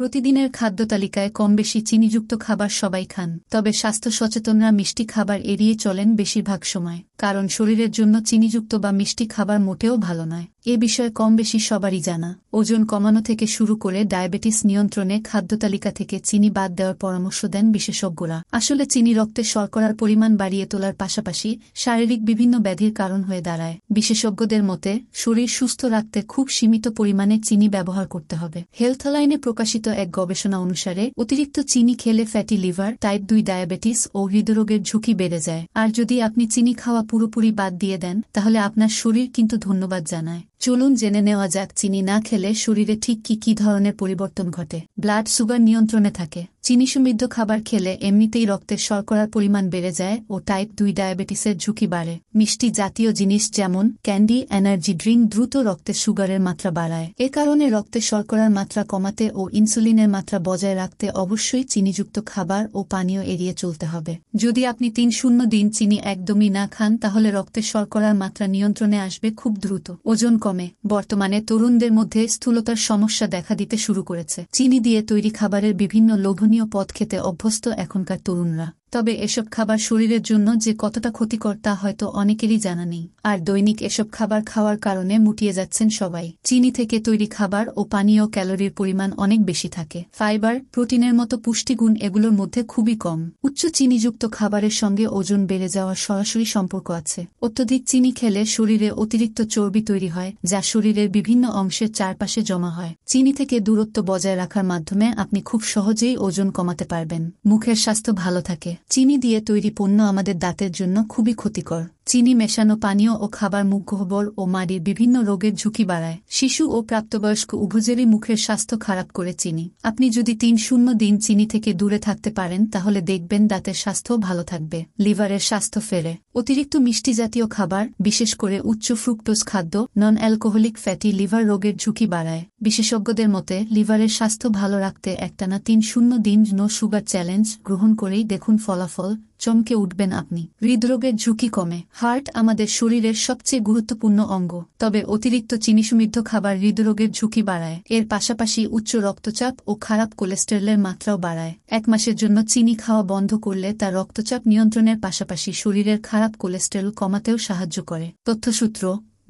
প্রতিদিনের খাদ্য তালিকায় কমবেশি চিনিযুক্ত খাবার সবাই খান, তবে স্বাস্থ্য সচেতনরা মিষ্টি খাবার এড়িয়ে চলেন বেশিরভাগ সময়, কারণ শরীরের জন্য চিনিযুক্ত বা মিষ্টি খাবার মোটেও ভালো নয়। এ বিষয়ে কমবেশি সবারই জানা। ওজন কমানো থেকে শুরু করে ডায়াবেটিস নিয়ন্ত্রণে খাদ্য তালিকা থেকে চিনি বাদ দেওয়ার পরামর্শ দেন বিশেষজ্ঞরা। আসলে চিনি রক্তে শর্করার পরিমাণ বাড়িয়ে তোলার পাশাপাশি শারীরিক বিভিন্ন ব্যাধির কারণ হয়ে দাঁড়ায়। বিশেষজ্ঞদের মতে শরীর সুস্থ রাখতে খুব সীমিত পরিমাণে চিনি ব্যবহার করতে হবে। হেলথলাইনে প্রকাশিত এক গবেষণা অনুসারে অতিরিক্ত চিনি খেলে ফ্যাটি লিভার, টাইপ 2 ডায়াবেটিস ও হৃদরোগের ঝুঁকি বেড়ে যায়। আর যদি আপনি চিনি খাওয়া পুরোপুরি বাদ দিয়ে দেন, তাহলে আপনার শরীর কিন্তু ধন্যবাদ জানায়। চলুন জেনে নেওয়া যাক চিনি না খেলে শরীরে ঠিক কি ধরনের পরিবর্তন ঘটে। ব্লাড সুগার নিয়ন্ত্রণে থাকে। চিনি সমৃদ্ধ খাবার খেলে এমনিতেই রক্তের শর্করার পরিমাণ বেড়ে যায় ও টাইপ 2 ডায়াবেটিসের ঝুঁকি বাড়ে। মিষ্টি জাতীয় জিনিস যেমন ক্যান্ডি, এনার্জি ড্রিঙ্ক দ্রুত রক্তে সুগারের মাত্রা বাড়ায়। এ কারণে রক্তে শর্করার মাত্রা কমাতে ও ইনসুলিনের মাত্রা বজায় রাখতে অবশ্যই চিনিযুক্ত খাবার ও পানীয় এড়িয়ে চলতে হবে। যদি আপনি 3-0 দিন চিনি একদমই না খান, তাহলে রক্তে শর্করার মাত্রা নিয়ন্ত্রণে আসবে খুব দ্রুত। ওজন কমে। বর্তমানে তরুণদের মধ্যে স্থূলতার সমস্যা দেখা দিতে শুরু করেছে। চিনি দিয়ে তৈরি খাবারের বিভিন্ন লোভনীয় পদ খেতে অভ্যস্ত এখনকার তরুণরা। তবে এসব খাবার শরীরের জন্য যে কতটা ক্ষতিকর তা হয়তো অনেকেরই জানা নেই। আর দৈনিক এসব খাবার খাওয়ার কারণে মুটিয়ে যাচ্ছেন সবাই। চিনি থেকে তৈরি খাবার ও পানীয় ক্যালোরির পরিমাণ অনেক বেশি থাকে। ফাইবার, প্রোটিনের মতো পুষ্টিগুণ এগুলোর মধ্যে খুবই কম। উচ্চ চিনিযুক্ত খাবারের সঙ্গে ওজন বেড়ে যাওয়ার সরাসরি সম্পর্ক আছে। অত্যধিক চিনি খেলে শরীরে অতিরিক্ত চর্বি তৈরি হয়, যা শরীরের বিভিন্ন অংশের চারপাশে জমা হয়। চিনি থেকে দূরত্ব বজায় রাখার মাধ্যমে আপনি খুব সহজেই ওজন কমাতে পারবেন। মুখের স্বাস্থ্য ভালো থাকে। চিনি দিয়ে তৈরি পণ্য আমাদের দাঁতের জন্য খুবই ক্ষতিকর। চিনি মেশানো পানীয় ও খাবার মুখগহ্বর ও মাড়ির বিভিন্ন রোগের ঝুঁকি বাড়ায়। শিশু ও প্রাপ্তবয়স্ক উভয়েরই মুখের স্বাস্থ্য খারাপ করে চিনি। আপনি যদি 3-0 দিন চিনি থেকে দূরে থাকতে পারেন, তাহলে দেখবেন দাঁতের স্বাস্থ্য ভালো থাকবে, লিভারের স্বাস্থ্য ফেরে। অতিরিক্ত মিষ্টি জাতীয় খাবার, বিশেষ করে উচ্চ ফ্রুক্টোজ খাদ্য, নন অ্যালকোহলিক ফ্যাটি লিভার রোগের ঝুঁকি বাড়ায়। বিশেষজ্ঞদের মতে লিভারের স্বাস্থ্য ভালো রাখতে একটানা 3-0 দিন নো সুগার চ্যালেঞ্জ গ্রহণ করেই দেখুন ফলাফল, চমকে উঠবেন আপনি। হৃদরোগের ঝুঁকি কমে। হার্ট আমাদের শরীরের সবচেয়ে গুরুত্বপূর্ণ অঙ্গ, তবে অতিরিক্ত চিনি সমৃদ্ধ খাবার হৃদরোগের ঝুঁকি বাড়ায়। এর পাশাপাশি উচ্চ রক্তচাপ ও খারাপ কোলেস্টেরলের মাত্রাও বাড়ায়। 1 মাসের জন্য চিনি খাওয়া বন্ধ করলে তা রক্তচাপ নিয়ন্ত্রণের পাশাপাশি শরীরের খারাপ কোলেস্টেরল কমাতেও সাহায্য করে। তথ্যসূত্র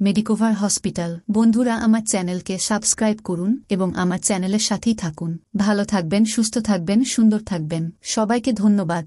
মেডিকোভার হসপিটাল। বন্ধুরা, আমার চ্যানেলকে সাবস্ক্রাইব করুন এবং আমার চ্যানেলের সাথেই থাকুন। ভালো থাকবেন, সুস্থ থাকবেন, সুন্দর থাকবেন। সবাইকে ধন্যবাদ।